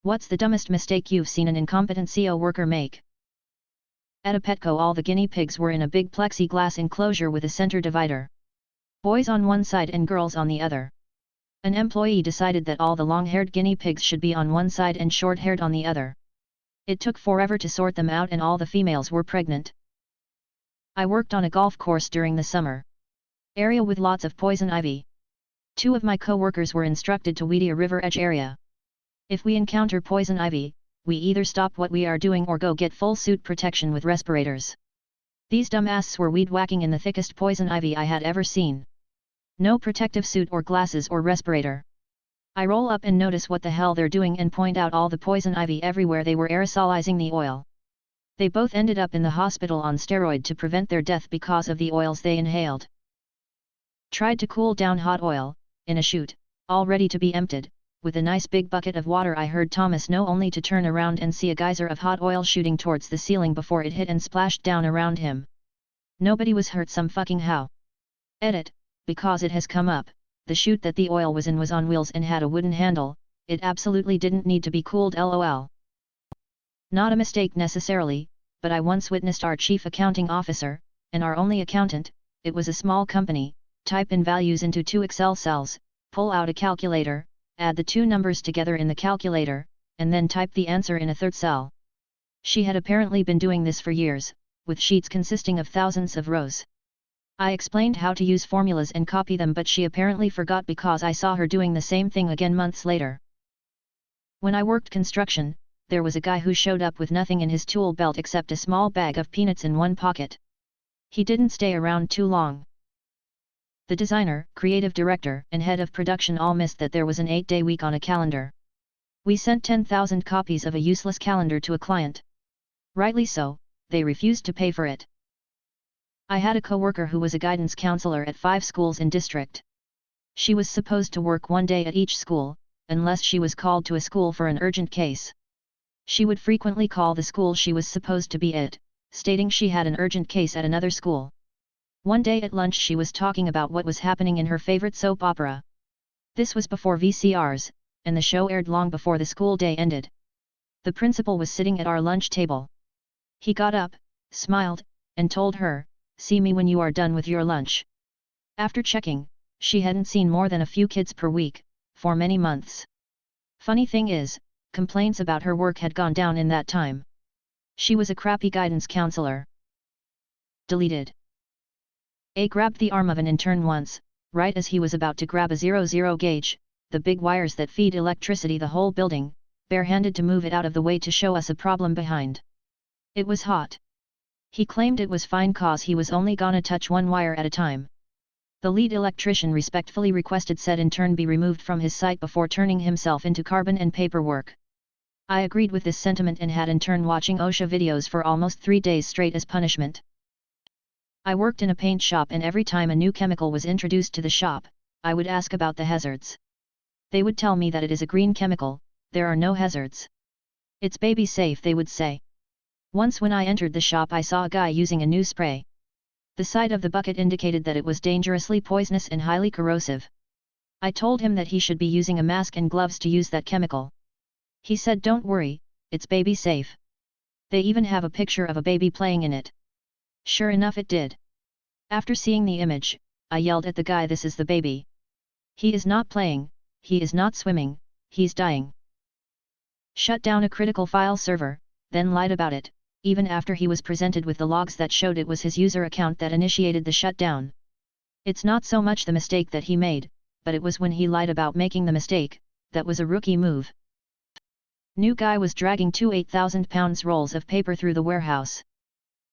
What's the dumbest mistake you've seen an incompetent CO worker make? At a Petco, all the guinea pigs were in a big plexiglass enclosure with a center divider. Boys on one side and girls on the other. An employee decided that all the long-haired guinea pigs should be on one side and short-haired on the other. It took forever to sort them out and all the females were pregnant. I worked on a golf course during the summer area with lots of poison ivy. 2 of my co-workers were instructed to weed a river edge area. If we encounter poison ivy, we either stop what we are doing or go get full suit protection with respirators. These dumbasses were weed whacking in the thickest poison ivy I had ever seen. No protective suit or glasses or respirator. I roll up and notice what the hell they're doing and point out all the poison ivy everywhere. They were aerosolizing the oil. They both ended up in the hospital on steroid to prevent their death because of the oils they inhaled. Tried to cool down hot oil, in a chute, all ready to be emptied. With a nice big bucket of water I heard Thomas know only to turn around and see a geyser of hot oil shooting towards the ceiling before it hit and splashed down around him. Nobody was hurt some fucking how. Edit, because it has come up, the chute that the oil was in was on wheels and had a wooden handle, it absolutely didn't need to be cooled lol. Not a mistake necessarily, but I once witnessed our chief accounting officer, and our only accountant, it was a small company, type in values into 2 Excel cells, pull out a calculator, add the 2 numbers together in the calculator, and then type the answer in a 3rd cell. She had apparently been doing this for years, with sheets consisting of thousands of rows. I explained how to use formulas and copy them, but she apparently forgot because I saw her doing the same thing again months later. When I worked construction, there was a guy who showed up with nothing in his tool belt except a small bag of peanuts in one pocket. He didn't stay around too long. The designer, creative director, and head of production all missed that there was an 8-day week on a calendar. We sent 10,000 copies of a useless calendar to a client. Rightly so, they refused to pay for it. I had a coworker who was a guidance counselor at 5 schools in district. She was supposed to work 1 day at each school, unless she was called to a school for an urgent case. She would frequently call the school she was supposed to be at, stating she had an urgent case at another school. One day at lunch she was talking about what was happening in her favorite soap opera. This was before VCRs, and the show aired long before the school day ended. The principal was sitting at our lunch table. He got up, smiled, and told her, "See me when you are done with your lunch." After checking, she hadn't seen more than a few kids per week, for many months. Funny thing is, complaints about her work had gone down in that time. She was a crappy guidance counselor. Deleted. A grabbed the arm of an intern once, right as he was about to grab a 00 gauge, the big wires that feed electricity the whole building, barehanded to move it out of the way to show us a problem behind. It was hot. He claimed it was fine cause he was only gonna touch 1 wire at a time. The lead electrician respectfully requested said intern be removed from his site before turning himself into carbon and paperwork. I agreed with this sentiment and had intern watching OSHA videos for almost 3 days straight as punishment. I worked in a paint shop and every time a new chemical was introduced to the shop, I would ask about the hazards. They would tell me that it is a green chemical, there are no hazards. It's baby safe, they would say. Once when I entered the shop I saw a guy using a new spray. The side of the bucket indicated that it was dangerously poisonous and highly corrosive. I told him that he should be using a mask and gloves to use that chemical. He said don't worry, it's baby safe. They even have a picture of a baby playing in it. Sure enough it did. After seeing the image, I yelled at the guy, "This is the baby. He is not playing, he is not swimming, he's dying." Shut down a critical file server, then lied about it, even after he was presented with the logs that showed it was his user account that initiated the shutdown. It's not so much the mistake that he made, but it was when he lied about making the mistake, that was a rookie move. New guy was dragging 2 8,000-pound rolls of paper through the warehouse.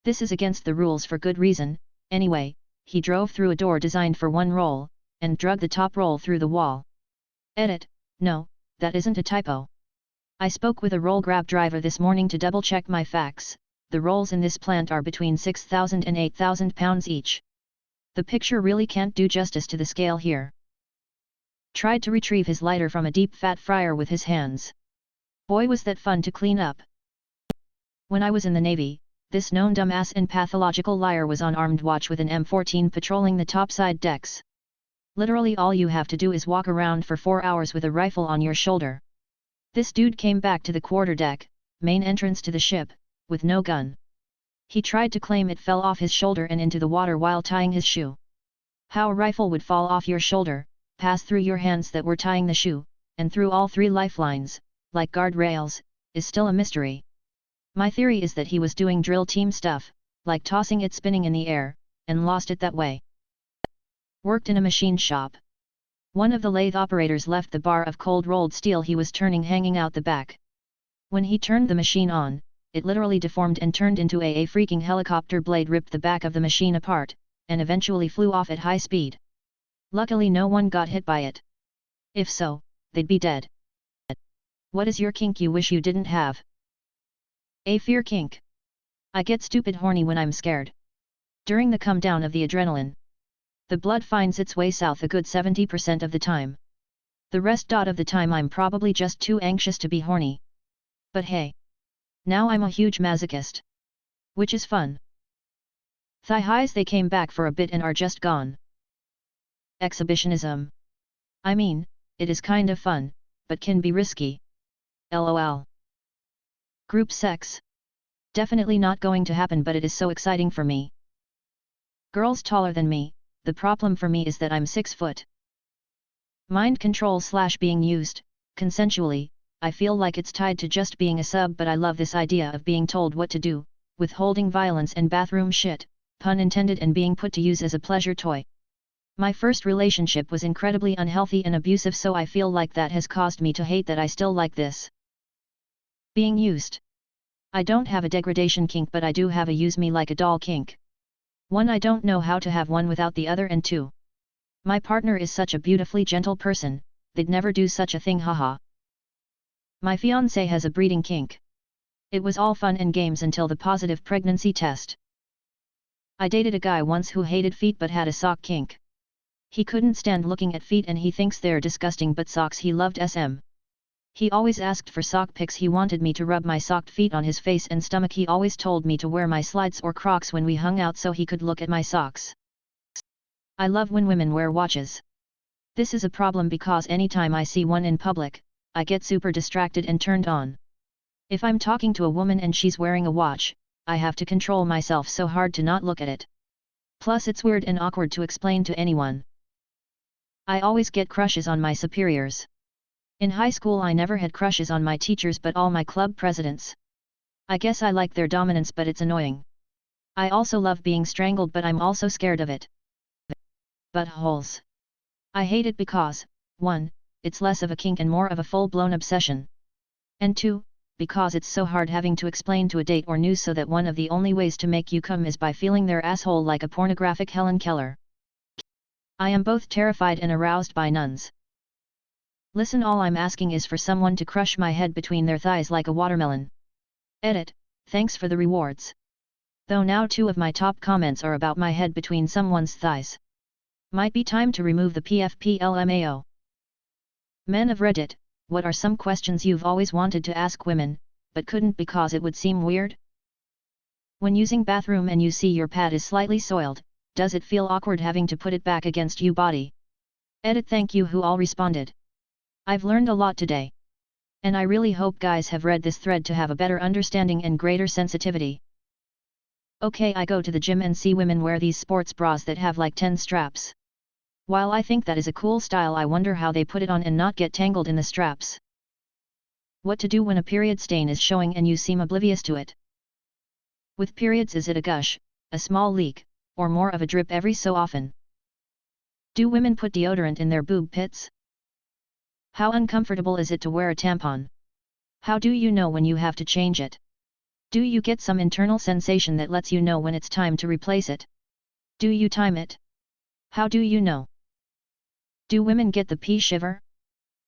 This is against the rules for good reason. Anyway, he drove through a door designed for 1 roll, and drug the top roll through the wall. Edit, no, that isn't a typo. I spoke with a roll grab driver this morning to double check my facts. The rolls in this plant are between 6,000 and 8,000 pounds each. The picture really can't do justice to the scale here. Tried to retrieve his lighter from a deep fat fryer with his hands. Boy was that fun to clean up. When I was in the Navy, this known dumbass and pathological liar was on armed watch with an M14 patrolling the topside decks. Literally all you have to do is walk around for 4 hours with a rifle on your shoulder. This dude came back to the quarterdeck, main entrance to the ship, with no gun. He tried to claim it fell off his shoulder and into the water while tying his shoe. How a rifle would fall off your shoulder, pass through your hands that were tying the shoe, and through all 3 lifelines, like guardrails, is still a mystery. My theory is that he was doing drill team stuff, like tossing it spinning in the air, and lost it that way. Worked in a machine shop. One of the lathe operators left the bar of cold rolled steel he was turning hanging out the back. When he turned the machine on, it literally deformed and turned into a freaking helicopter blade, ripped the back of the machine apart, and eventually flew off at high speed. Luckily no one got hit by it. If so, they'd be dead. What is your kink you wish you didn't have? A fear kink. I get stupid horny when I'm scared. During the come down of the adrenaline. The blood finds its way south a good 70% of the time. The rest of the time I'm probably just too anxious to be horny. But hey. Now I'm a huge masochist. Which is fun. Thigh highs they came back for a bit and are just gone. Exhibitionism. I mean, it is kind of fun, but can be risky. LOL. Group sex. Definitely not going to happen, but it is so exciting for me. Girls taller than me, the problem for me is that I'm 6 foot. Mind control / being used, consensually, I feel like it's tied to just being a sub, but I love this idea of being told what to do, withholding violence and bathroom shit, pun intended, and being put to use as a pleasure toy. My first relationship was incredibly unhealthy and abusive, so I feel like that has caused me to hate that I still like this. Being used. I don't have a degradation kink, but I do have a use me like a doll kink. 1. I don't know how to have one without the other, and 2. My partner is such a beautifully gentle person, they'd never do such a thing, haha. My fiancé has a breeding kink. It was all fun and games until the positive pregnancy test. I dated a guy once who hated feet but had a sock kink. He couldn't stand looking at feet and he thinks they're disgusting, but socks he loved SM. He always asked for sock pics. He wanted me to rub my socked feet on his face and stomach. He always told me to wear my slides or Crocs when we hung out so he could look at my socks. I love when women wear watches. This is a problem because anytime I see one in public, I get super distracted and turned on. If I'm talking to a woman and she's wearing a watch, I have to control myself so hard to not look at it. Plus it's weird and awkward to explain to anyone. I always get crushes on my superiors. In high school I never had crushes on my teachers but all my club presidents. I guess I like their dominance, but it's annoying. I also love being strangled, but I'm also scared of it. Buttholes. I hate it because, 1, it's less of a kink and more of a full-blown obsession. And 2, because it's so hard having to explain to a date or news so that one of the only ways to make you come is by feeling their asshole like a pornographic Helen Keller. I am both terrified and aroused by nuns. Listen, all I'm asking is for someone to crush my head between their thighs like a watermelon. Edit, thanks for the rewards. Though now 2 of my top comments are about my head between someone's thighs. Might be time to remove the PFPLMAO. Men of Reddit, what are some questions you've always wanted to ask women, but couldn't because it would seem weird? When using bathroom and you see your pad is slightly soiled, does it feel awkward having to put it back against you body? Edit, thank you who all responded. I've learned a lot today. And I really hope guys have read this thread to have a better understanding and greater sensitivity. Okay, I go to the gym and see women wear these sports bras that have like 10 straps. While I think that is a cool style, I wonder how they put it on and not get tangled in the straps. What to do when a period stain is showing and you seem oblivious to it? With periods, is it a gush, a small leak, or more of a drip every so often? Do women put deodorant in their boob pits? How uncomfortable is it to wear a tampon? How do you know when you have to change it? Do you get some internal sensation that lets you know when it's time to replace it? Do you time it? How do you know? Do women get the pee shiver?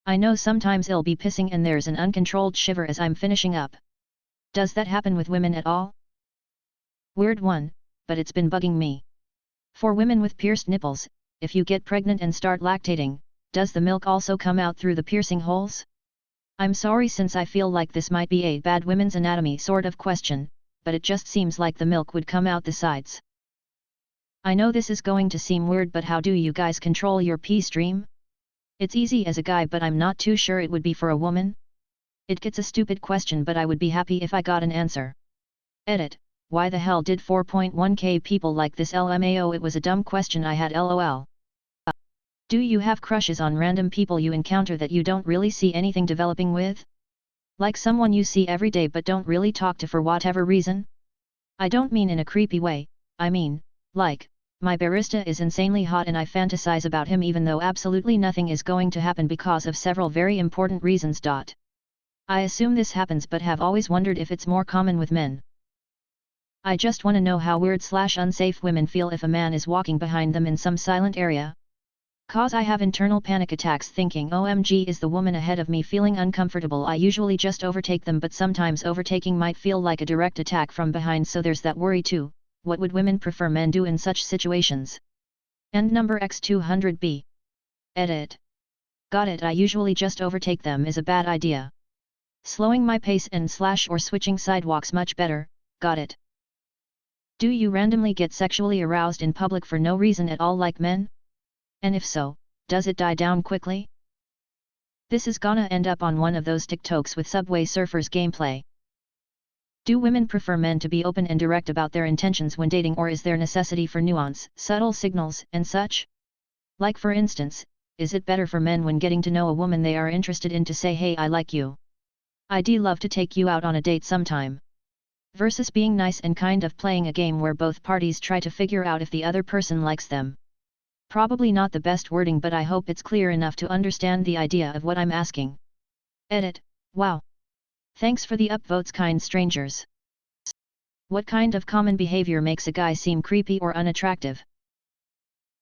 I know sometimes I'll be pissing and there's an uncontrolled shiver as I'm finishing up. Does that happen with women at all? Weird one, but it's been bugging me. For women with pierced nipples, if you get pregnant and start lactating, does the milk also come out through the piercing holes? I'm sorry since I feel like this might be a bad women's anatomy sort of question, but it just seems like the milk would come out the sides. I know this is going to seem weird, but how do you guys control your pee stream? It's easy as a guy, but I'm not too sure it would be for a woman. It gets a stupid question, but I would be happy if I got an answer. Edit. Why the hell did 4.1k people like this LMAO? It was a dumb question I had, lol. Do you have crushes on random people you encounter that you don't really see anything developing with? Like someone you see every day but don't really talk to for whatever reason? I don't mean in a creepy way, I mean, like, my barista is insanely hot and I fantasize about him even though absolutely nothing is going to happen because of several very important reasons. I assume this happens but have always wondered if it's more common with men. I just wanna know how weird/unsafe women feel if a man is walking behind them in some silent area. Cause I have internal panic attacks thinking OMG, is the woman ahead of me feeling uncomfortable? I usually just overtake them, but sometimes overtaking might feel like a direct attack from behind, so there's that worry too. What would women prefer men do in such situations? End number X200B. Edit. Got it. I usually just overtake them is a bad idea. Slowing my pace and/or switching sidewalks much better. Got it. Do you randomly get sexually aroused in public for no reason at all like men? And if so, does it die down quickly? This is gonna end up on one of those TikToks with Subway Surfers gameplay. Do women prefer men to be open and direct about their intentions when dating, or is there necessity for nuance, subtle signals, and such? Like for instance, is it better for men when getting to know a woman they are interested in to say, hey, I like you. I'd love to take you out on a date sometime. Versus being nice and kind of playing a game where both parties try to figure out if the other person likes them. Probably not the best wording, but I hope it's clear enough to understand the idea of what I'm asking. Edit. Wow. Thanks for the upvotes, kind strangers. What kind of common behavior makes a guy seem creepy or unattractive?